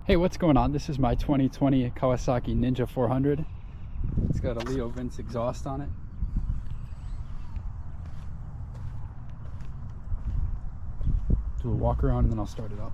Hey, what's going on? This is my 2020 Kawasaki Ninja 400. It's got a Leo Vince exhaust on it. Do a walk around and then I'll start it up.